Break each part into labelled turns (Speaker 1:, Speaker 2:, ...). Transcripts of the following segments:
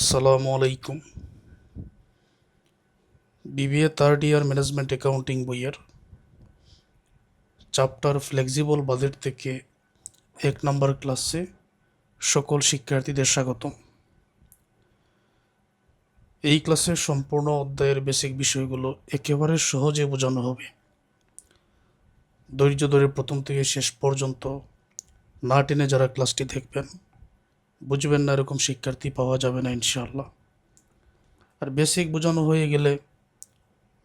Speaker 1: আসসালামু আলাইকুম। BBA third year management accounting বইয়ের চ্যাপ্টার ফ্লেক্সিবল বাজেট থেকে 1 নম্বর ক্লাসে সকল শিক্ষার্থীদের স্বাগতম। এই ক্লাসে সম্পূর্ণ অধ্যায়ের বেসিক বিষয়গুলো একেবারে সহজে বোঝানো হবে। ধৈর্য ধরে প্রথম থেকে শেষ পর্যন্ত না টেনে যারা ক্লাসটি দেখবেন, বুঝবেন না এরকম শিক্ষার্থী পাওয়া যাবে না ইনশাআল্লাহ। আর বেসিক বোঝানো হয়ে গেলে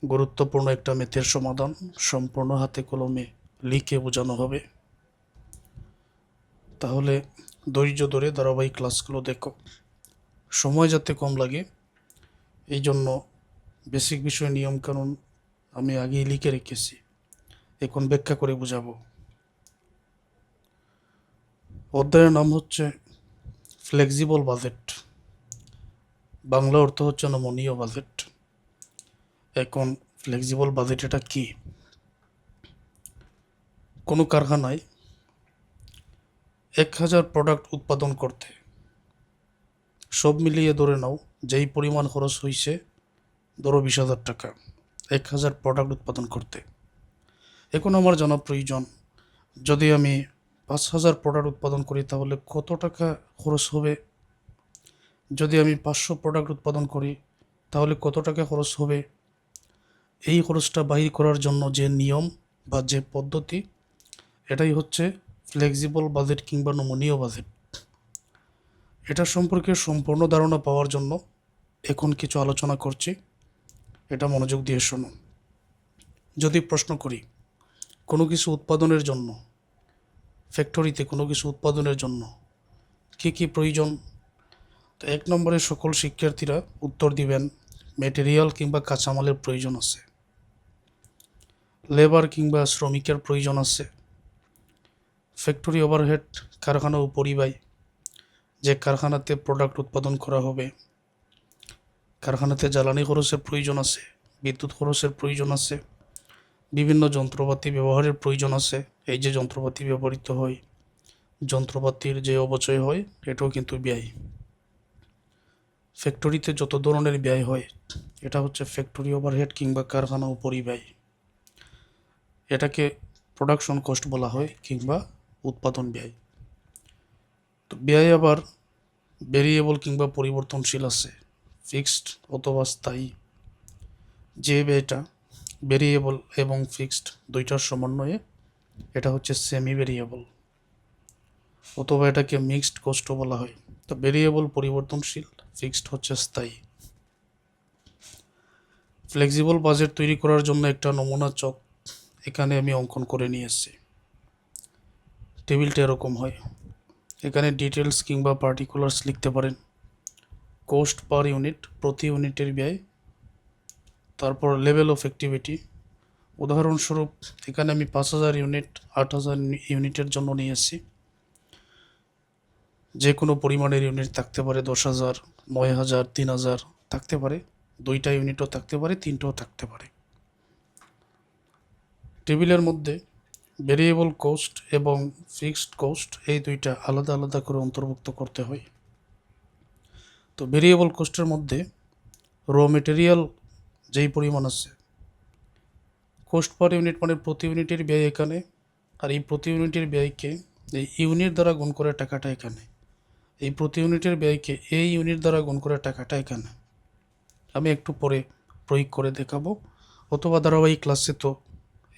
Speaker 1: গুরুত্বপূর্ণ একটা ম্যাথের সমাধান সম্পূর্ণ হাতে কলমে লিখে বোঝানো হবে। তাহলে ধৈর্য ধরে ধারাবাহিক ক্লাসগুলো দেখো। সময় যাতে কম লাগে এই জন্য বেসিক বিষয় নিয়মকানুন আমি আগেই লিখে রেখেছি, এখন ব্যাখ্যা করে বোঝাবো। অধ্যায়ের নাম হচ্ছে ফ্লেক্সিবল বাজেট, বাংলা অর্থ হচ্ছে নমনীয় বাজেট। এখন ফ্লেক্সিবল বাজেট এটা কি? কোনো কারখানায় 1000 প্রোডাক্ট উৎপাদন করতে সব মিলিয়ে ধরে নাও যেই পরিমাণ খরচ হয়েছে, ধরো 20,000 টাকা 1000 প্রোডাক্ট উৎপাদন করতে। এখন আমার জানা প্রয়োজন, যদি আমি 5,000 প্রোডাক্ট উৎপাদন করি তাহলে কত টাকা খরচ হবে, যদি আমি 500 প্রোডাক্ট উৎপাদন করি তাহলে কত টাকা খরচ হবে। এই খরচটা বাহির করার জন্য যে নিয়ম বা যে পদ্ধতি, এটাই হচ্ছে ফ্লেক্সিবল বাজেট কিংবা নমনীয় বাজেট। এটা সম্পর্কে সম্পূর্ণ ধারণা পাওয়ার জন্য এখন কিছু আলোচনা করছি, এটা মনোযোগ দিয়ে শোনো। যদি প্রশ্ন করি কোনো কিছু উৎপাদনের জন্য, ফ্যাক্টরিতে কোনো কিছু উৎপাদনের জন্য কী কী প্রয়োজন, তো 1 নম্বরে সকল শিক্ষার্থীরা উত্তর দিবেন ম্যাটেরিয়াল কিংবা কাঁচামালের প্রয়োজন আছে, লেবার কিংবা শ্রমিকের প্রয়োজন আছে, ফ্যাক্টরি ওভারহেড কারখানা ও পরিব্যয়, যে কারখানাতে প্রোডাক্ট উৎপাদন করা হবে, কারখানাতে জ্বালানি খরচের প্রয়োজন আছে, বিদ্যুৎ খরচের প্রয়োজন আছে, বিভিন্ন যন্ত্রপাতি ব্যবহারের প্রয়োজন আছে, এই যে যন্ত্রপাতি ব্যবহৃত হয়, যন্ত্রপাতির যে অপচয় হয় এটাও কিন্তু ব্যয়। ফ্যাক্টরিতে যত ধরনের ব্যয় হয় এটা হচ্ছে ফ্যাক্টরি ওভারহেড কিংবা কারখানা ও পরিব্যয়, এটাকে প্রোডাকশন কস্ট বলা হয় কিংবা উৎপাদন ব্যয়। তো ব্যয় আবার ভেরিয়েবল কিংবা পরিবর্তনশীল আছে, ফিক্সড অথবা স্থায়ী। যে ব্যয়টা ভেরিয়েবল এবং ফিক্সড দুইটার সমন্বয়ে এটা হচ্ছে সেমি ভেরিয়েবল, অথবা এটাকে মিক্সড কস্টও বলা হয়। তো ভেরিয়েবল পরিবর্তনশীল, ফিক্সড হচ্ছে স্থায়ী। ফ্লেক্সিবল বাজেট তৈরি করার জন্য একটা নমুনা চক এখানে আমি অঙ্কন করে নিয়ে এসেছি। টেবিলটা এরকম হয়, এখানে ডিটেলস কিংবা পার্টিকুলার্স লিখতে পারেন, কোস্ট পার ইউনিট প্রতি ইউনিটের ব্যয়, তারপর লেভেল অফ অ্যাক্টিভিটি। উদাহরণস্বরূপ এখানে আমি 5,000 ইউনিট 8,000 ইউনিটের জন্য নিয়ে এসেছি। যে কোনো পরিমাণের ইউনিট থাকতে পারে, 10,000, 9,000, 3,000 থাকতে পারে, 2টা ইউনিটও থাকতে পারে, 3টাও থাকতে পারে। টেবিলের মধ্যে ভেরিয়েবল কোস্ট এবং ফিক্সড কোস্ট এই দুইটা আলাদা আলাদা করে অন্তর্ভুক্ত করতে হয়। তো ভেরিয়েবল কোস্টের মধ্যে র মেটেরিয়াল যেই পরিমাণ আছে, কোস্ট পার ইউনিট মানে প্রতি ইউনিটের ব্যয় এখানে, আর এই প্রতি ইউনিটের ব্যয়কে এই ইউনিট দ্বারা গুণ করে টাকাটা এখানে, এই প্রতি ইউনিটের ব্যয়কে এই ইউনিট দ্বারা গুণ করে টাকাটা এখানে। আমি একটু পরে প্রয়োগ করে দেখাবো, অথবা ধারাবাহিক ক্লাসে তো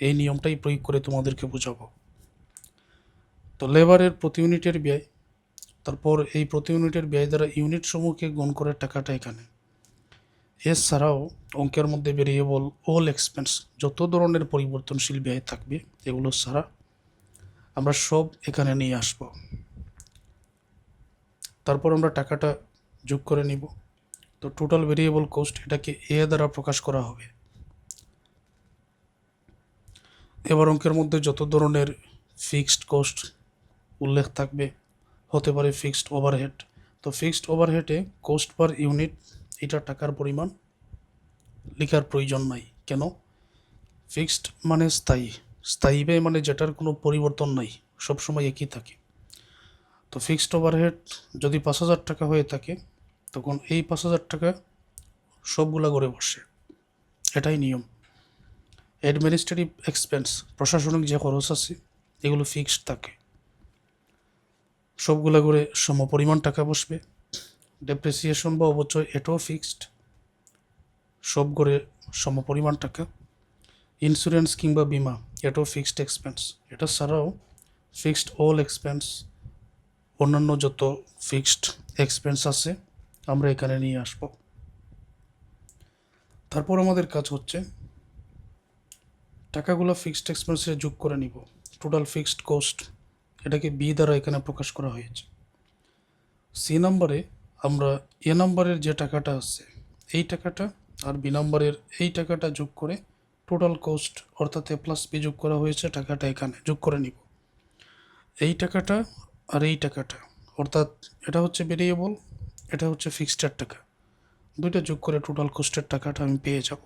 Speaker 1: এই নিয়মটাই প্রয়োগ করে তোমাদেরকে বোঝাবো। তো লেবারের প্রতি ইউনিটের ব্যয়, তারপর এই প্রতি ইউনিটের ব্যয় দ্বারা ইউনিট সমূহকে গুণ করে টাকাটা এখানে। এছাড়াও অঙ্কের মধ্যে ভেরিয়েবল অল এক্সপেন্স, যত ধরনের পরিবর্তনশীল ব্যয় থাকবে এগুলো ছাড়া আমরা সব এখানে নিয়ে আসব। তারপর আমরা টাকাটা যোগ করে নিব। তো টোটাল ভেরিয়েবল কোস্ট এটাকে এ দ্বারা প্রকাশ করা হবে। এবার অঙ্কের মধ্যে যত ধরনের ফিক্সড কোস্ট উল্লেখ থাকবে, হতে পারে ফিক্সড ওভারহেড। তো ফিক্সড ওভারহেডে কোস্ট পার ইউনিট এটা টাকার পরিমাণ লেখার প্রয়োজন নাই। কেন? ফিক্সড মানে স্থায়ী, স্থায়ী ব্যয় মানে যেটার কোনো পরিবর্তন নাই, সবসময় একই থাকে। তো ফিক্সড ওভারহেড যদি 5,000 টাকা হয়ে থাকে তখন এই 5,000 টাকা সবগুলা করে বসে, এটাই নিয়ম। অ্যাডমিনিস্ট্রেটিভ এক্সপেন্স, প্রশাসনিক যে খরচ আছে এগুলো ফিক্সড থাকে, সবগুলা করে সমপরিমাণ টাকা বসবে। ডেপ্রিসিয়েশন বা অবচয় এটাও ফিক্সড, সব করে সমপরিমাণ টাকা। ইন্স্যুরেন্স কিংবা বিমা এটাও ফিক্সড এক্সপেন্স। এটা ছাড়াও ফিক্সড অল এক্সপেন্স, অন্যান্য যত ফিক্সড এক্সপেন্স আছে আমরা এখানে নিয়ে আসব। তারপর আমাদের কাজ হচ্ছে টাকাগুলো ফিক্সড এক্সপেন্সে যোগ করে নিব। টোটাল ফিক্সড কস্ট, এটাকে বি দ্বারা এখানে প্রকাশ করা হয়েছে। সি নাম্বারে আমরা এ নাম্বারের যে টাকাটা আছে এই টাকাটা আর বি নাম্বারের এই টাকাটা যোগ করে টোটাল কস্ট অর্থাৎ এ প্লাস বি যোগ করা হয়েছে টাকাটা এখানে যোগ করে নিব। এই টাকাটা আর এই টাকাটা অর্থাৎ এটা হচ্ছে ভেরিয়েবল, এটা হচ্ছে ফিক্সডের টাকা, দুইটা যোগ করে টোটাল কস্টের টাকাটা আমি পেয়ে যাব।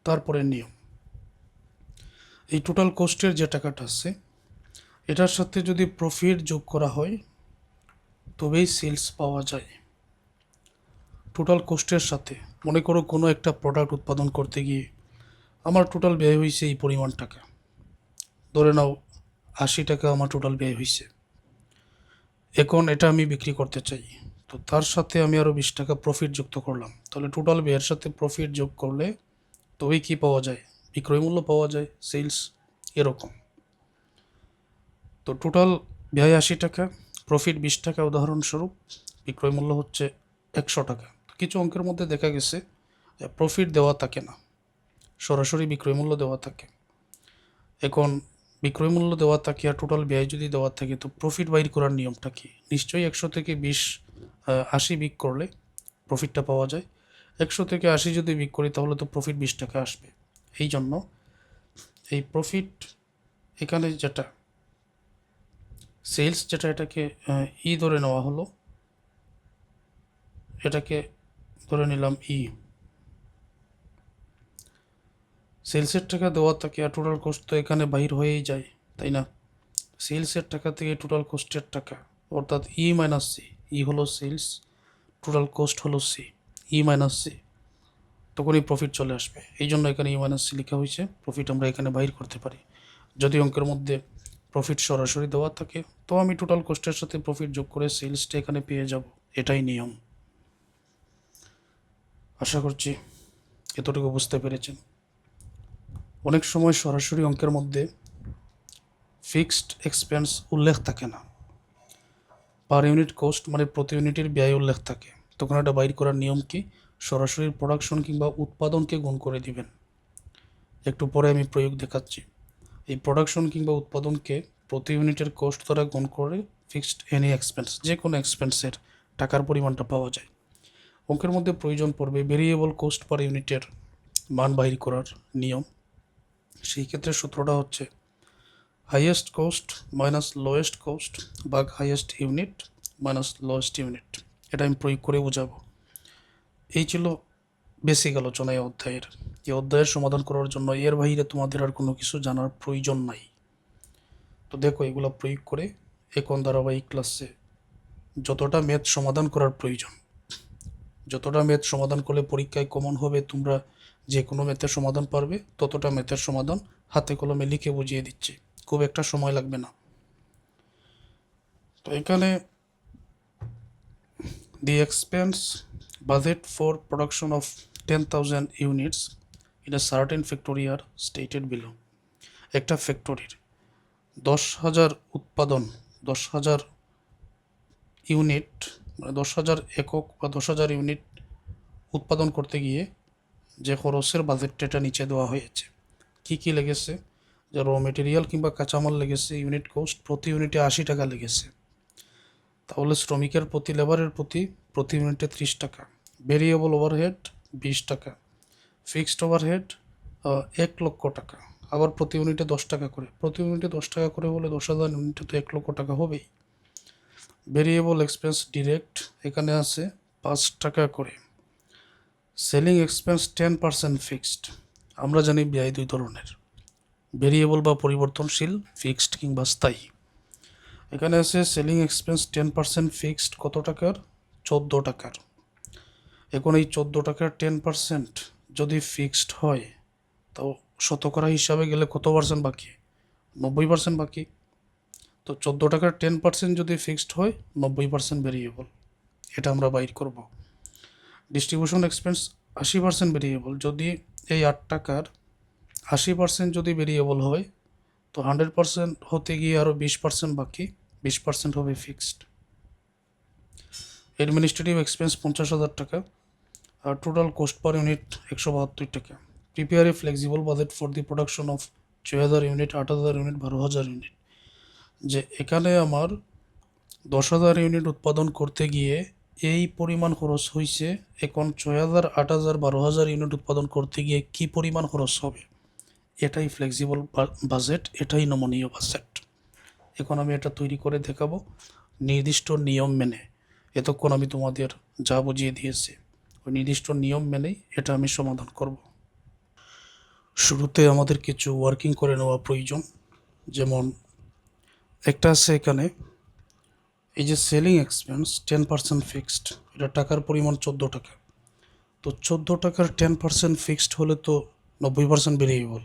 Speaker 1: তারপরে নিয়ম, এই টোটাল কস্টের যে টাকাটা আছে এটার সাথে যদি প্রফিট যোগ করা হয় তবেই সেলস পাওয়া যায়। টোটাল কস্টের সাথে মনে করো কোনো একটা প্রোডাক্ট উৎপাদন করতে গিয়ে আমার টোটাল ব্যয় হয়েছে এই পরিমাণ টাকা, ধরে নাও 80 টাকা আমার টোটাল ব্যয় হয়েছে। এখন এটা আমি বিক্রি করতে চাই, তো তার সাথে আমি আরও 20 টাকা প্রফিট যুক্ত করলাম, তাহলে টোটাল ব্যয়ের সাথে প্রফিট যোগ করলে তবেই কি পাওয়া যায়, বিক্রয় মূল্য পাওয়া যায়, সেলস। এরকম তো টোটাল ব্যয় 80 টাকা, প্রফিট 20 টাকা উদাহরণস্বরূপ, বিক্রয় মূল্য হচ্ছে 100 টাকা। কিছু অঙ্কের মধ্যে দেখা গেছে প্রফিট দেওয়া থাকে না, সরাসরি বিক্রয় মূল্য দেওয়া থাকে। এখন বিক্রয় মূল্য দেওয়া থাকে আর টোটাল ব্যয় যদি দেওয়া থাকে তো প্রফিট বাইর করার নিয়মটা কি? নিশ্চয়ই 100 থেকে 80 বিক করলে প্রফিটটা পাওয়া যায়। 100 থেকে 80 যদি বিক করি তাহলে তো প্রফিট 20 টাকা আসবে। এই জন্য এই প্রফিট এখানে যেটা সেলস, যেটা এটাকে ই ধরে নেওয়া হলো, এটাকে ধরে নিলাম ই। সেলসের টাকা দেওয়া থাকে আর টোটাল কস্ট তো এখানে বাহির হয়েই যায়, তাই না? সেলসের টাকা থেকে টোটাল কস্টের টাকা অর্থাৎ ই মাইনাস সি, ই হলো সেলস, টোটাল কস্ট হলো সি, ই মাইনাস সি, তখনই প্রফিট চলে আসবে। এই জন্য এখানে ই মাইনাস সি লেখা হয়েছে, প্রফিট আমরা এখানে বাহির করতে পারি। যদি অঙ্কের মধ্যে প্রফিট সরাসরি দেওয়া থাকে তো আমি টোটাল কস্টের সাথে প্রফিট যোগ করে সেলসটা এখানে পেয়ে যাব, এটাই নিয়ম। আশা করছি এতটুকু বুঝতে পেরেছেন। অনেক সময় সরাসরি অঙ্কের মধ্যে ফিক্সড এক্সপেন্স উল্লেখ থাকে না, পার ইউনিট কস্ট মানে প্রতি ইউনিটের ব্যয় উল্লেখ থাকে, তখন এটা বাইর করার নিয়ম কি? সরাসরি প্রোডাকশন কিংবা উৎপাদনকে গুণ করে দিবেন। একটু পরে আমি প্রয়োগ দেখাচ্ছি। এই প্রোডাকশন কিংবা উৎপাদনকে প্রতি ইউনিটের কস্ট দ্বারা গুণ করে ফিক্সড এনি এক্সপেন্স, যে কোনো এক্সপেন্সের টাকার পরিমাণটা পাওয়া যায়। অঙ্কের মধ্যে প্রয়োজন পড়বে ভেরিয়েবল কোস্ট পার ইউনিটের মান বাহির করার নিয়ম। সেই ক্ষেত্রে সূত্রটা হচ্ছে highest cost minus lowest cost ভাগ highest unit minus lowest unit. এটা আমি প্রয়োগ করে বোঝাবো। এই ছিল বেসিক আলোচনা এই অধ্যায়ের। এই অধ্যায়ের সমাধান করার জন্য এর বাইরে তোমাদের আর কোনো কিছু জানার প্রয়োজন নাই। তো দেখো এগুলো প্রয়োগ করে এখন ধারাবাহিক ক্লাসে যতটা ম্যাথ সমাধান করার প্রয়োজন, যতটা ম্যাথ সমাধান করলে পরীক্ষায় কমন হবে, তোমরা যে কোনো ম্যাথের সমাধান পারবে, ততটা ম্যাথের সমাধান হাতে কলমে লিখে বুঝিয়ে দিচ্ছি, খুব একটা সময় লাগবে না। তো এখানে the expense budget for production of 10,000 units in a certain factory are stated below. একটা ফ্যাক্টরির 10,000 উৎপাদন, 10,000 ইউনিট মানে 10,000 একক বা 10,000 ইউনিট উৎপাদন করতে গিয়ে যে খরচের বাজেটটা এটা নিচে দেওয়া হয়েছে। কি কি লেগেছে? যে র মেটেরিয়াল কিংবা কাঁচামাল লেগেছে ইউনিট কোস্ট প্রতি ইউনিটে 80 টাকা লেগেছে, তাহলে শ্রমিকের প্রতি লেবারের প্রতি ইউনিটে 30 টাকা, ভেরিয়েবল ওভারহেড 20 টাকা, ফিক্সড ওভারহেড 1 লক্ষ টাকা, আবার প্রতি ইউনিটে 10 টাকা করে, প্রতি ইউনিটে 10 টাকা করে হলে 10,000 ইউনিটে তো 1 লক্ষ টাকা হবেই। ভেরিয়েবল এক্সপেন্স ডিরেক্ট এখানে আছে 5 টাকা করে। Selling expense 10% fixed. আমরা জানি ব্যয় দুই ধরনের, ভেরিয়েবল বা পরিবর্তনশীল, ফিক্সড কিংবা স্থায়ী। এখানে আছে সেলিং এক্সপেন্স 10% ফিক্সড কত টাকার? 14 টাকার। এখন এই 14 টাকার 10% যদি ফিক্সড হয়, তো শতকরা হিসাবে গেলে কত পার্সেন্ট বাকি? 90% বাকি। তো 14 টাকার 10% যদি ফিক্সড হয়, 90% ভেরিয়েবল, এটা আমরা বাইর করব। Distribution expense 80% variable. যদি এই 8 টাকার 80% যদি ভেরিয়েবল হয়, তো 100% হতে গিয়ে আরও 20% বাকি, 20% হবে ফিক্সড। অ্যাডমিনিস্ট্রেটিভ এক্সপেন্স 50,000 টাকা, আর টোটাল কোস্ট পার ইউনিট 172 টাকা। Prepare a flexible budget for the production of 6,000 unit, 8,000 unit, 12,000 unit. যে এখানে আমার 10,000 ইউনিট উৎপাদন করতে গিয়ে এই পরিমাণ খরচ হয়েছে, এখন 6,000, 8,000, 12,000 ইউনিট উৎপাদন করতে গিয়ে কি পরিমাণ খরচ হবে, এটাই ফ্লেক্সিবল বাজেট, এটাই নমনীয় বাজেট। এখন আমি এটা তৈরি করে দেখাবো নির্দিষ্ট নিয়ম মেনে। এতক্ষণ আমি তোমাদের যা বুঝিয়ে দিয়েছি, ওই নির্দিষ্ট নিয়ম মেনেই এটা আমি সমাধান করব। শুরুতে আমাদের কিছু ওয়ার্কিং করে নেওয়া প্রয়োজন। যেমন একটা আছে এখানে, এই যে সেলিং এক্সপেন্স 10% ফিক্সড, এটা টাকার পরিমাণ 14 টাকা। তো 14 টাকার 10% ফিক্সড হলে তো 90% ভেরিয়েবল।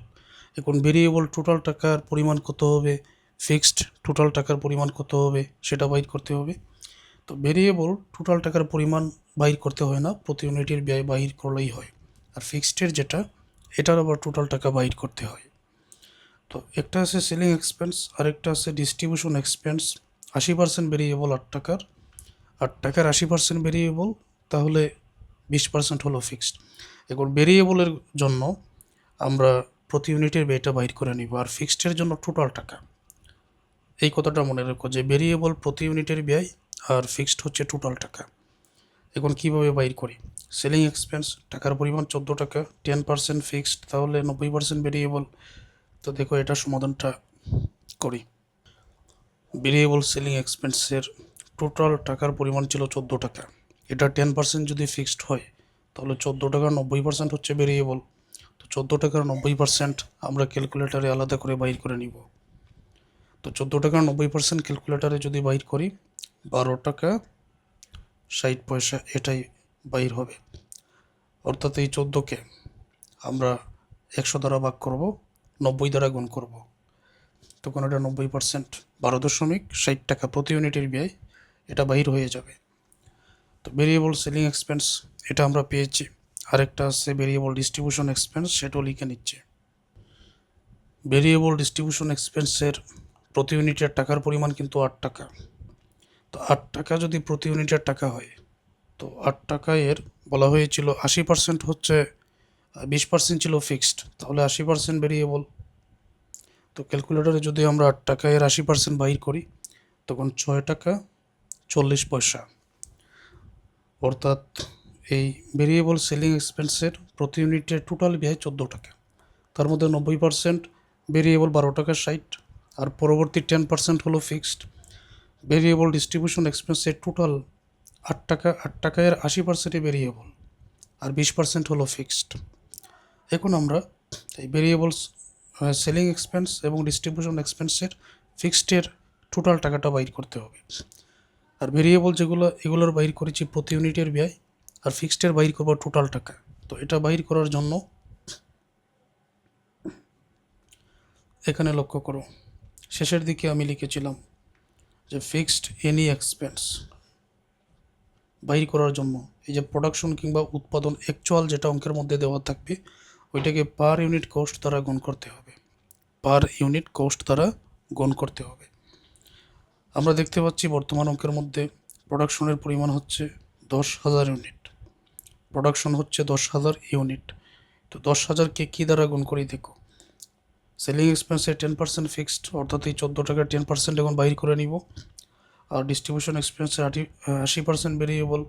Speaker 1: এখন ভেরিয়েবল টোটাল টাকার পরিমাণ কত হবে, ফিক্সড টোটাল টাকার পরিমাণ কত হবে, সেটা বাইর করতে হবে। তো ভেরিয়েবল টোটাল টাকার পরিমাণ বাইর করতে হয় না, প্রতি ইউনিটের ব্যয় বাইর করলেই হয়। আর ফিক্সডের যেটা, এটার আবার টোটাল টাকা বাইর করতে হয়। তো একটা আছে সেলিং এক্সপেন্স, আরেকটা আছে ডিস্ট্রিবিউশন এক্সপেন্স। 80% ভেরিয়েবল 8 টাকার, 8 টাকার 80% ভেরিয়েবল, তাহলে 20% হলো ফিক্সড। এখন ভেরিয়েবলের জন্য আমরা প্রতি ইউনিটের ব্যয়টা বাইর করে নিব, আর ফিক্সডের জন্য টোটাল টাকা। এই কথাটা মনে রেখো যে ভেরিয়েবল প্রতি ইউনিটের ব্যয়, আর ফিক্সড হচ্ছে টোটাল টাকা। এখন কিভাবে বাইর করি? সেলিং এক্সপেন্স টাকার পরিমাণ 14 টাকা, 10% ফিক্সড, তাহলে 90% ভেরিয়েবল। তো দেখো এটা সমাধানটা করি। ভেরিয়েবল সেলিং এক্সপেন্সের টোটাল টাকার পরিমাণ ছিল 14 টাকা। এটা 10% যদি ফিক্সড হয়, তাহলে 14 টাকার 90% হচ্ছে ভেরিয়েবল। তো 14 টাকার 90% আমরা ক্যালকুলেটারে আলাদা করে বাইর করে নিব। তো 14 টাকার 90% ক্যালকুলেটারে যদি বাইর করি, 12 টাকা 60 পয়সা, এটাই বাইর হবে। অর্থাৎ এই 14কে আমরা 100 দ্বারা ভাগ করব, 90 দ্বারা গুণ করব, তখন এটা 90%, 12.60 টাকা প্রতি ইউনিটের ব্যয়, এটা বাহির হয়ে যাবে। তো ভেরিয়েবল সেলিং এক্সপেন্স এটা আমরা পেয়েছি। আরেকটা আছে ভেরিয়েবল ডিস্ট্রিবিউশন এক্সপেন্স, সেটাও লিখে নিচ্ছে। ভেরিয়েবল ডিস্ট্রিবিউশন এক্সপেন্সের প্রতি ইউনিটের টাকার পরিমাণ কিন্তু 8 টাকা। তো 8 টাকা যদি প্রতি ইউনিটের টাকা হয়, তো 8 টাকা এর বলা হয়েছিল 80% হচ্ছে, 20% ছিল ফিক্সড, তাহলে 80% ভেরিয়েবল। তো ক্যালকুলেটরে যদি আমরা 8 টাকা এর 80% বাইর করি, তখন 6 টাকা 40 পয়সা। অর্থাৎ এই ভেরিয়েবল সেলিং এক্সপেন্সের প্রতি ইউনিটের টোটাল ব্যয় 14 টাকা, তার মধ্যে 90% ভেরিয়েবল 12 টাকা 60, আর পরবর্তী 10% হলো ফিক্সড। ভেরিয়েবল ডিস্ট্রিবিউশন এক্সপেন্সের টোটাল 8 টাকা, 8 টাকা এর 80%ই ভেরিয়েবল, আর 20% হলো ফিক্সড। এখন আমরা এই ভেরিয়েবলস সেলিং এক্সপেন্স এবং ডিস্ট্রিবিউশন এক্সপেন্সের ফিক্সডের টোটাল টাকাটা বাইর করতে হবে। আর ভেরিয়েবল যেগুলো, এগুলোর বাইর করেছি প্রতি ইউনিটের ব্যয়, আর ফিক্সডের বাইর করবো টোটাল টাকা। তো এটা বাইর করার জন্য এখানে লক্ষ্য করো, শেষের দিকে আমি লিখেছিলাম যে ফিক্সড এনি এক্সপেন্স বাইর করার জন্য এই যে প্রোডাকশন কিংবা উৎপাদন অ্যাকচুয়াল যেটা অঙ্কের মধ্যে দেওয়া থাকবে, ওইটাকে পার ইউনিট কস্ট দ্বারা গুণ করতে হবে, পার ইউনিট কস্ট দ্বারা গুণ করতে হবে। আমরা দেখতে পাচ্ছি বর্তমান অঙ্কের মধ্যে প্রোডাকশনের পরিমাণ হচ্ছে 10,000 ইউনিট, প্রোডাকশন হচ্ছে 10,000 ইউনিট। তো 10,000কে কী দ্বারা গুণ করি দেখো, সেলিং এক্সপেন্সের 10% ফিক্সড, অর্থাৎ এই 14 টাকার 10% এখন বাইর করে নিব। আর ডিস্ট্রিবিউশন এক্সপেন্সের 80% ভেরিয়েবল,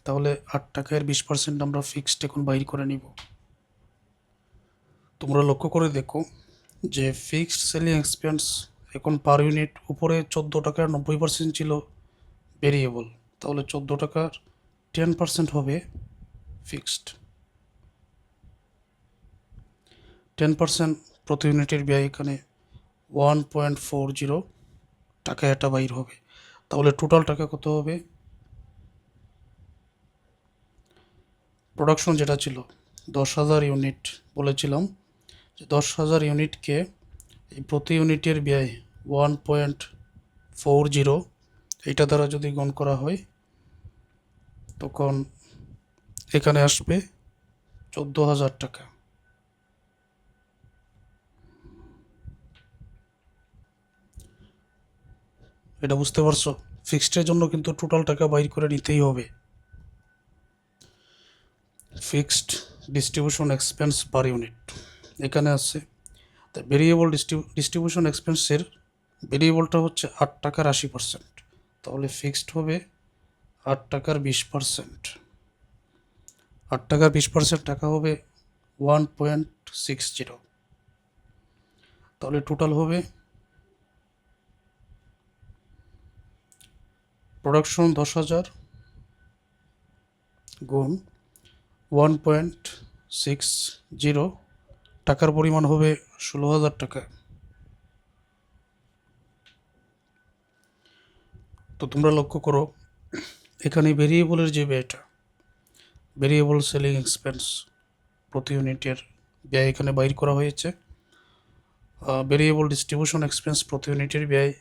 Speaker 1: তাহলে 8 টাকার 20% আমরা ফিক্সড এখন বাইর করে নিব। তোমরা লক্ষ্য করে দেখো যে ফিক্সড সেলিং এক্সপেন্স এখন পার ইউনিট, উপরে 14 টাকার 90% ছিল ভেরিয়েবল, তাহলে 14 টাকার 10% হবে ফিক্সড। 10% প্রতি ইউনিটের ব্যয়, এখানে 1.40 টাকা, এটা বাইর হবে। তাহলে টোটাল টাকা কত হবে, প্রোডাকশন যেটা ছিল 10,000 ইউনিট বলেছিলাম, যে 10,000 ইউনিটকে এই প্রতি ইউনিটের ব্যয় 1.40 এইটা দ্বারা যদি গুণ করা হয় তখন এখানে আসবে 14,000 টাকা। এটা বুঝতে পারছো? ফিক্সডের জন্য কিন্তু টোটাল টাকা বাইর করে নিতেই হবে। Fixed distribution expense per unit এখানে আছে। তা ভেরিয়েবল ডিস্ট্রিবিউশন এক্সপেন্সের ভেরিয়েবলটা হচ্ছে 8 টাকার 80%, তাহলে ফিক্সড হবে 8 টাকার 20%। 8 টাকার 20% টাকা হবে 1.60, তাহলে টোটাল হবে প্রোডাকশন 10,000 গুণ 1.60, টাকার পরিমাণ হবে 16,000 টাকা। তো তোমরা লক্ষ্য করো এখানে ভেরিয়েবলের যে ব্যয়টা, ভেরিয়েবল সেলিং এক্সপেন্স প্রতি ইউনিটের ব্যয় এখানে বাইর করা হয়েছে। ভেরিয়েবল ডিস্ট্রিবিউশন এক্সপেন্স প্রতি ইউনিটের ব্যয়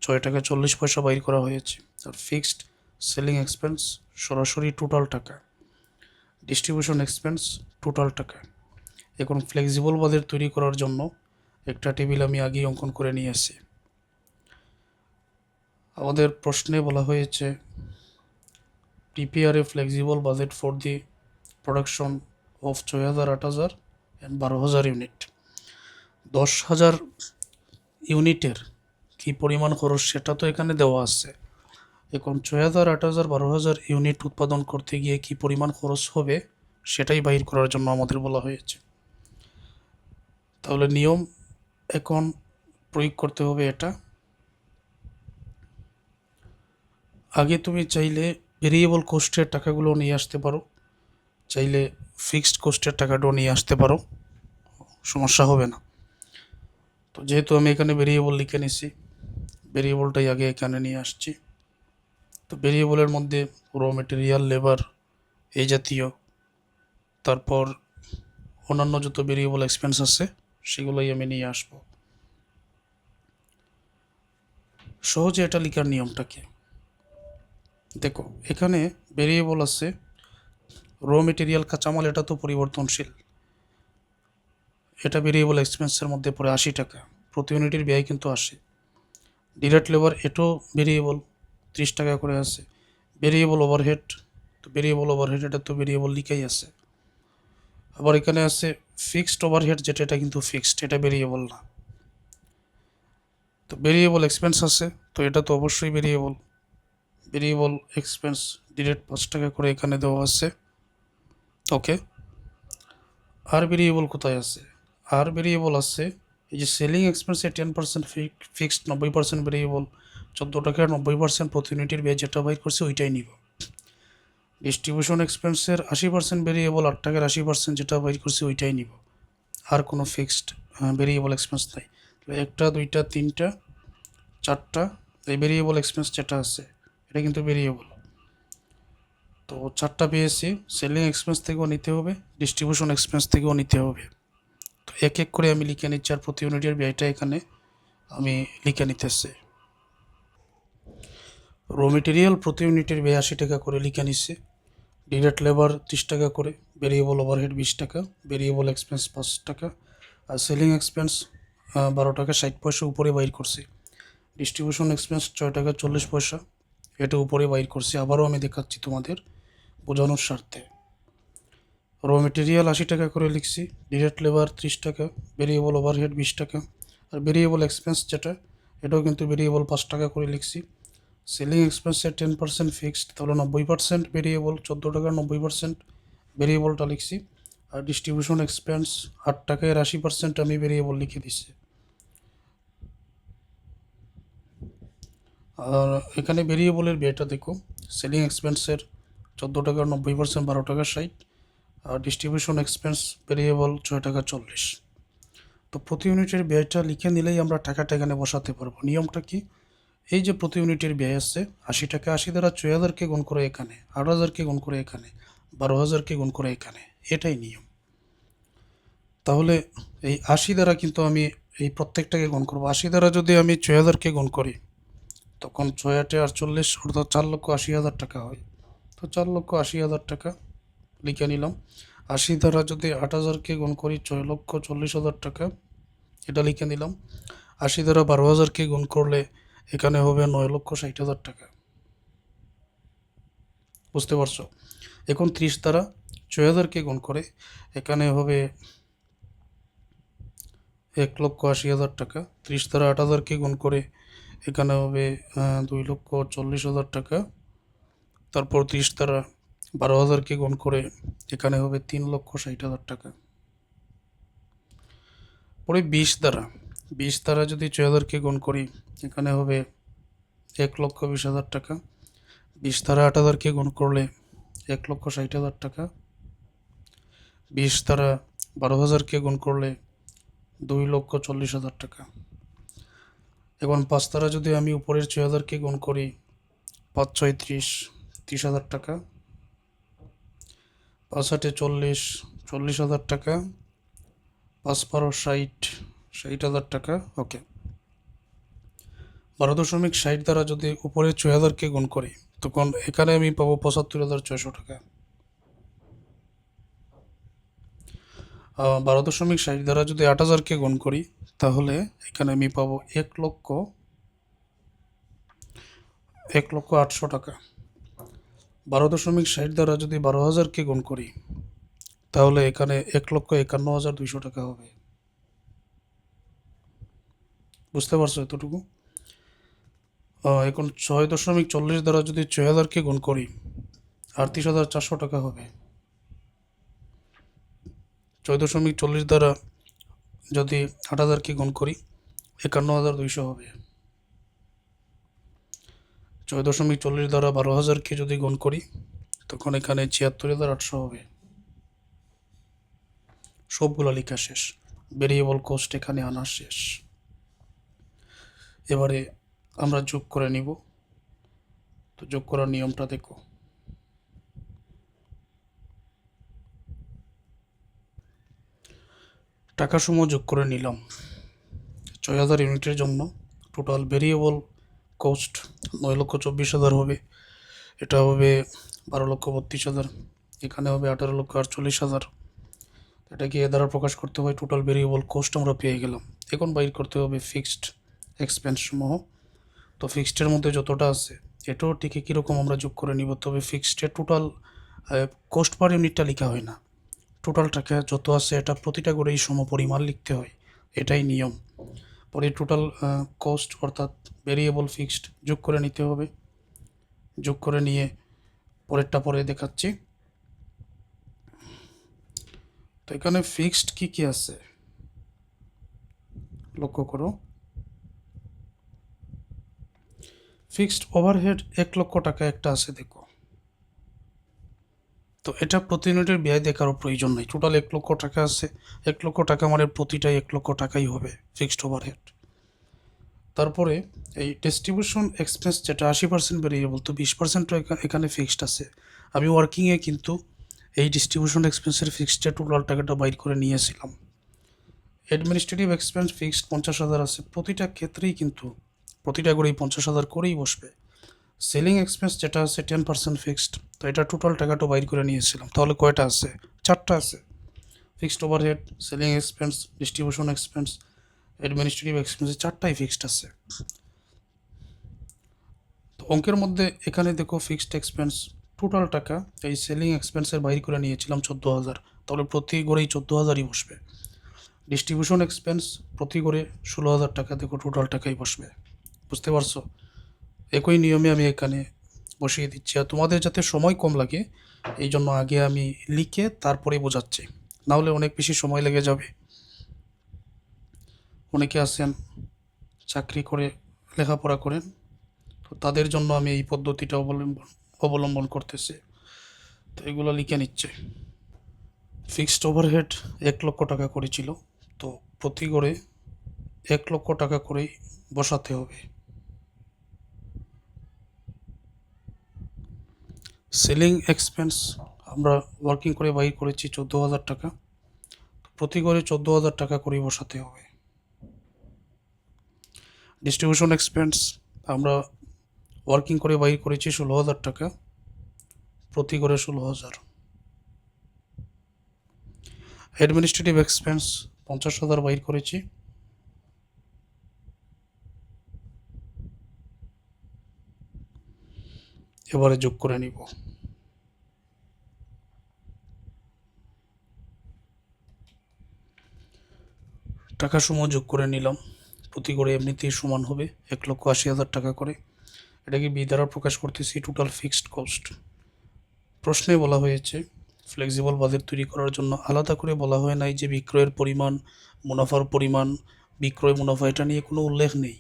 Speaker 1: 6 টাকা 40 পয়সা বাইর করা হয়েছে। আর ফিক্সড সেলিং এক্সপেন্স সরাসরি টোটাল টাকা, ডিস্ট্রিবিউশন এক্সপেন্স টোটাল টাকা। এখন ফ্লেক্সিবল বাজেট তৈরি করার জন্য একটা টেবিল আমি আগেই অঙ্কন করে নিয়ে আসি। আমাদের প্রশ্নে বলা হয়েছে prepare a flexible budget for the production of 6,000, 8,000 and 12,000 unit. 10,000 ইউনিটের কী পরিমাণ খরচ সেটা তো এখানে দেওয়া আছে। এখন 6,000, 8,000, 12,000 ইউনিট উৎপাদন করতে গিয়ে কী পরিমাণ খরচ হবে সেটাই বাহির করার জন্য আমাদের বলা হয়েছে। তাহলে নিয়ম এখন প্রয়োগ করতে হবে এটা। আগে তুমি চাইলে ভেরিয়েবল কোস্টের টাকাগুলো নিয়ে আসতে পারো, চাইলে ফিক্সড কোস্টের টাকাটাও নিয়ে আসতে পারো, সমস্যা হবে না। তো যেহেতু আমি এখানে ভেরিয়েবল লিখে নিছি, ভেরিয়েবলটাই আগে এখানে নিয়ে আসছি। তো ভেরিয়েবলের মধ্যে র মেটেরিয়াল, লেবার এই জাতীয়, তারপর অন্যান্য যত ভেরিয়েবল এক্সপেন্স আছে সেগুলোই আমি নিয়ে আসব। সহজে এটা লেখার নিয়মটা কি দেখো, এখানে ভেরিয়েবল আছে র মেটেরিয়াল কাঁচামাল, এটা তো পরিবর্তনশীল, এটা ভেরিয়েবল এক্সপেন্সের মধ্যে পড়ে 80 টাকা, প্রতি ইউনিটের ব্যয় কিন্তু 80। ডিরেক্ট লেবার এটাও ভেরিয়েবল, 30 টাকা করে আছে। ভেরিয়েবল ওভারহেড, তো ভেরিয়েবল ওভারহেড এটা তো ভেরিয়েবল লিখাই আছে। আবার এখানে আছে ফিক্সড ওভারহেড, যেটা এটা কিন্তু ফিক্সড, এটা ভেরিয়েবল না। তো ভেরিয়েবল এক্সপেন্স আছে, তো এটা তো অবশ্যই ভেরিয়েবল। ভেরিয়েবল এক্সপেন্স ডিরেক্ট 5 টাকা করে এখানে দেওয়া আছে। ওকে, আর ভেরিয়েবল কোথায় আছে? আর ভেরিয়েবল আছে এই যে সেলিং এক্সপেন্সে 10% ফিক্সড, 90% ভেরিয়েবল, 14 টাকার 90% প্রতি ইউনিটের ব্যয় যেটা বাইর করছে ওইটাই নিব। ডিস্ট্রিবিউশন এক্সপেন্সের 80% ভেরিয়েবল, 8 টাকার 80% যেটা বাইর করছে ওইটাই নিব, আর কোনো ফিক্সড ভেরিয়েবল এক্সপেন্স নাই। 1, 2, 3, 4টা এই ভেরিয়েবল এক্সপেন্স যেটা আছে এটা কিন্তু ভেরিয়েবল। তো 4টা পেয়েছি, সেলিং এক্সপেন্স থেকেও নিতে হবে, ডিস্ট্রিবিউশন এক্সপেন্স থেকেও নিতে হবে। তো এক এক করে আমি লিখে নিচ্ছি, আর প্রতি ইউনিটের ব্যয়টা এখানে আমি লিখে নিতেছি। র মেটেরিয়াল প্রতি ইউনিটের ব্যয় 80 টাকা করে লিখে নিচ্ছে, ডিরেক্ট লেবার 30 টাকা করে, ভেরিয়েবল ওভারহেড 20 টাকা, ভেরিয়েবল এক্সপেন্স 5 টাকা, আর সেলিং এক্সপেন্স 12 টাকা 60 পয়সা উপরে বাইর করছি। ডিস্ট্রিবিউশন এক্সপেন্স 6 টাকা 40 পয়সা, এটা উপরে বাইর করছি। আবারও আমি দেখাচ্ছি তোমাদের বোঝানোর স্বার্থে। র মেটেরিয়াল 80 টাকা করে লিখছি, ডিরেক্ট লেবার 30 টাকা, ভেরিয়েবল ওভারহেড 20 টাকা, আর ভেরিয়েবল এক্সপেন্স যেটা এটাও কিন্তু ভেরিয়েবল 5 টাকা করে লিখছি। সেলিং এক্সপেন্সের 10% ফিক্সড, তাহলে 90% ভেরিয়েবল, 14 টাকার 90% ভেরিয়েবলটা লিখছি। আর ডিস্ট্রিবিউশন এক্সপেন্স 8 টাকায় 80% আমি ভেরিয়েবল লিখে দিচ্ছি। আর এখানে ভেরিয়েবলের ব্যয়টা দেখো, সেলিং এক্সপেন্সের 14 টাকার 90% 12 টাকা 60, আর ডিস্ট্রিবিউশন এক্সপেন্স ভেরিয়েবল 6 টাকা 40। তো প্রতি ইউনিটের ব্যয়টা লিখে নিলেই আমরা টাকাটা এখানে বসাতে পারবো। নিয়মটা কি, এই যে প্রতি ইউনিটের ব্যয় আছে 80 টাকা, 80 দ্বারা 6,000কে গুণ করে এখানে, 8,000কে গুণ করে এখানে, 12,000কে গুণ করে এখানে, এটাই নিয়ম। তাহলে এই 80 দ্বারা কিন্তু আমি এই প্রত্যেকটাকে গুণ করবো। 80 দ্বারা যদি আমি 6,000কে গুণ করি তখন 6×8 = 48, অর্থাৎ 4,80,000 টাকা হয়। তো 4,80,000 টাকা লিখে নিলাম। 80 দ্বারা যদি 8,000কে গুণ করি 6,40,000 টাকা, এটা লিখে নিলাম। 80 দ্বারা 12,000কে গুণ করলে এখানে হবে 9,60,000 টাকা। বুঝতে পারছো? এখন 30 দ্বারা 6,000কে গুণ করে এখানে হবে 1,80,000 টাকা। 30 দ্বারা 8,000কে গুণ করে এখানে হবে 2,40,000 টাকা। তারপর 30 দ্বারা 12,000কে গুণ করে এখানে হবে 3,60,000 টাকা। পরে 20 দ্বারা যদি 6,000কে গুণ করি এখানে হবে 1,20,000 টাকা। 20 দ্বারা 8,000কে গুণ করলে 1,60,000 টাকা। 20 দ্বারা 12,000কে গুণ করলে 2,40,000 টাকা। এখন 5 দ্বারা যদি আমি উপরের 6,000কে গুণ করি 5 × 6 = 30,000 টাকা। 5 × 8 = 40,000 টাকা। 5 × 12 = 60,000 টাকা। ওকে, 12.60 দ্বারা যদি উপরের 6,000কে গুণ করি তখন এখানে আমি পাবো 75,600 টাকা। 12.60 দ্বারা যদি 8,000কে গুণ করি তাহলে এখানে আমি পাবো 1,08,000 টাকা। 12.60 দ্বারা যদি 12,000কে গুণ করি তাহলে এখানে 1,51,200 টাকা হবে। বুঝতে পারছো এতটুকু? এখন 6.40 দ্বারা যদি 6,000কে গুণ করি 38,400 টাকা হবে। 6.40 দ্বারা যদি 8,000কে গুণ করি 51,200 হবে। 6.40 দ্বারা 12,000কে যদি গুণ করি তখন এখানে 76,800 হবে। সবগুলো লেখা শেষ, ভেরিয়েবল কস্ট এখানে আনা শেষ। এবারে আমরা যোগ করে নিব। তো যোগ করার নিয়মটা দেখো। টাকাসমূহ যোগ করে নিলাম। 6,000 ইউনিটের জন্য টোটাল ভেরিয়েবল কস্ট 9,24,000 হবে। এটা হবে 12,32,000। এখানে হবে 18,48,000। এটাকে এ দ্বারা প্রকাশ করতে হয়। টোটাল ভেরিয়েবল কস্ট আমরা পেয়ে গেলাম। এখন বাইর করতে হবে ফিক্সড এক্সপেন্স সমূহ। তো ফিক্সডের মধ্যে যতটা আছে এটাও ঠিক কীরকম আমরা যোগ করে নিব। তবে ফিক্সডের টোটাল কস্ট পার ইউনিটটা লেখা হয় না, টোটাল টাকা যত আছে এটা প্রতিটা করেই সমপরিমাণ লিখতে হয়, এটাই নিয়ম। পরে টোটাল কস্ট অর্থাৎ ভেরিয়েবল ফিক্সড যোগ করে নিতে হবে। যোগ করে নিয়ে পরেরটা পরে দেখাচ্ছি। তো এখানে ফিক্সড কি কি আছে লক্ষ্য করো। ফিক্সড ওভারহেড 1,00,000 টাকা একটা আছে, দেখো। তো এটা প্রতি ইউনিটের ব্যয় দেখারও প্রয়োজন নেই। টোটাল 1,00,000 টাকা আছে। 1,00,000 টাকা মানে প্রতিটাই 1,00,000 টাকাই হবে ফিক্সড ওভারহেড। তারপরে এই ডিস্ট্রিবিউশন এক্সপেন্স যেটা 80% ভেরিয়েবল, তো 20% এখানে ফিক্সড আছে। আমি ওয়ার্কিংয়ে কিন্তু এই ডিস্ট্রিবিউশন এক্সপেন্সের ফিক্সডের টোটাল টাকাটা বাইর করে নিয়েছিলাম। অ্যাডমিনিস্ট্রেটিভ এক্সপেন্স ফিক্সড 50,000 আছে। প্রতিটা ক্ষেত্রেই কিন্তু প্রতিটা করেই 50,000 করেই বসবে। সেলিং এক্সপেন্স যেটা আছে 10% ফিক্সড, তো এটা টোটাল টাকাটা বাইর করে নিয়েছিলাম। তাহলে কয়টা আছে? 4টা আছে। Fixed overhead, selling expense, distribution expense, administrative expense, 4টাই ফিক্সড আছে। তো অঙ্কের মধ্যে এখানে দেখো ফিক্সড এক্সপেন্স টোটাল টাকা এই সেলিং এক্সপেন্সের বাইর করে নিয়েছিলাম 14,000, তাহলে প্রতি গড়েই 14,000ই বসবে। ডিস্ট্রিবিউশন এক্সপেন্স প্রতি গড়ে 16,000 টাকা, দেখো টোটাল টাকাই বসবে। বুঝতে পারছো? একই নিয়মে আমি এখানে বসিয়ে দিচ্ছি। আর তোমাদের যাতে সময় কম লাগে এই জন্য আগে আমি লিখে তারপরে বোঝাচ্ছি, নাহলে অনেক বেশি সময় লেগে যাবে। অনেকে আছেন চাকরি করে লেখাপড়া করেন, তো তাদের জন্য আমি এই পদ্ধতিটা অবলম্বন করতেছি। তো এগুলো লিখে নিচ্ছে। ফিক্সড ওভারহেড 1,00,000 টাকা করেছিল, তো প্রতি গড়ে 1,00,000 টাকা করেই বসাতে হবে। সেলিং এক্সপেন্স আমরা ওয়ার্কিং করে বাইর করেছি 14,000 টাকা। প্রতি ঘরে 14,000 টাকা করে বসাতে হবে। ডিস্ট্রিবিউশন এক্সপেন্স আমরা ওয়ার্কিং করে বাইর করেছি 16,000 টাকা, প্রতি ঘরে 16,000। অ্যাডমিনিস্ট্রেটিভ এক্সপেন্স 50,000 বাইর করেছি, এবারে যোগ করে নিব। টাকা সমূহ যোগ করে নিলাম। প্রতি ঘরে এমনিতেই সমান হবে 1,80,000 টাকা করে। এটাকে বি দ্বারা প্রকাশ করতেছি টোটাল ফিক্সড কস্ট। প্রশ্নে বলা হয়েছে ফ্লেক্সিবল বাজেট তৈরি করার জন্য আলাদা করে বলা হয় নাই যে বিক্রয়ের পরিমাণ, মুনাফার পরিমাণ, বিক্রয় মুনাফা এটা নিয়ে কোনো উল্লেখ নেই।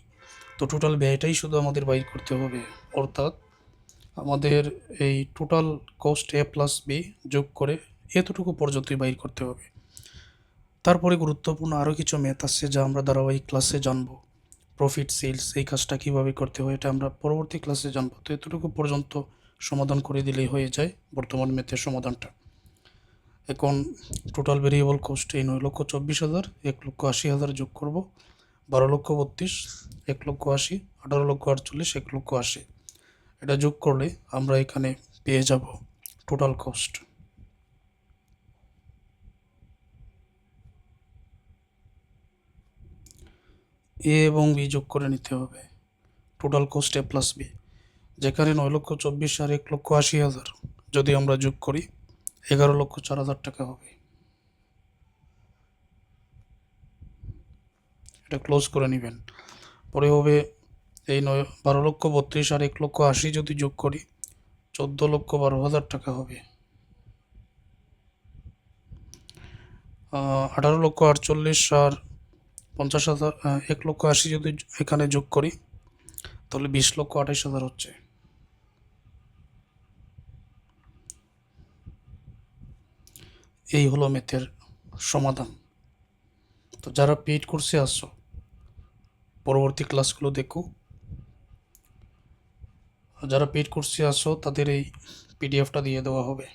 Speaker 1: তো টোটাল ব্যয়টাই শুধু আমাদের বাইর করতে হবে, অর্থাৎ আমাদের এই টোটাল কস্ট এ প্লাস বি যোগ করে এতটুকু পর্যন্তই বাইর করতে হবে। তারপরে গুরুত্বপূর্ণ আরও কিছু ম্যাথ আছে যা আমরা ধারাবাহিক ক্লাসে জানবো। প্রফিট সেলস এই কাজটা কীভাবে করতে হয় এটা আমরা পরবর্তী ক্লাসে জানবো। তো এতটুকু পর্যন্ত সমাধান করে দিলেই হয়ে যায় বর্তমান ম্যাথের সমাধানটা। এখন টোটাল ভেরিয়েবল কস্ট এই 9,24,000, 1,80,000 যোগ করব, 12,32,000, 1,80,000, 18,48,000, 1,80,000। এটা যোগ করলে আমরা এখানে পেয়ে যাব টোটাল কস্ট। এ এবং বি যোগ করে নিতে হবে টোটাল কস্ট এ প্লাস বি, যেখানে 9,24,000 আর 1,80,000 যদি আমরা যোগ করি 11,04,000 টাকা হবে। এটা ক্লোজ করে নেবেন। পরে হবে এই 12,32,000 আর 1,80,000 যদি যোগ করি 14,12,000 টাকা হবে। 18,48,000 আর 50,000, 1,80,000 যদি এখানে যোগ করি তাহলে 20,28,000 হচ্ছে। এই হলো ম্যাথের সমাধান। তো যারা পেইড কোর্সে আসছো পরবর্তী ক্লাসগুলো দেখো, যারা পেইড কোর্সে আসো তাদের এই পিডিএফটা দিয়ে দেওয়া হবে।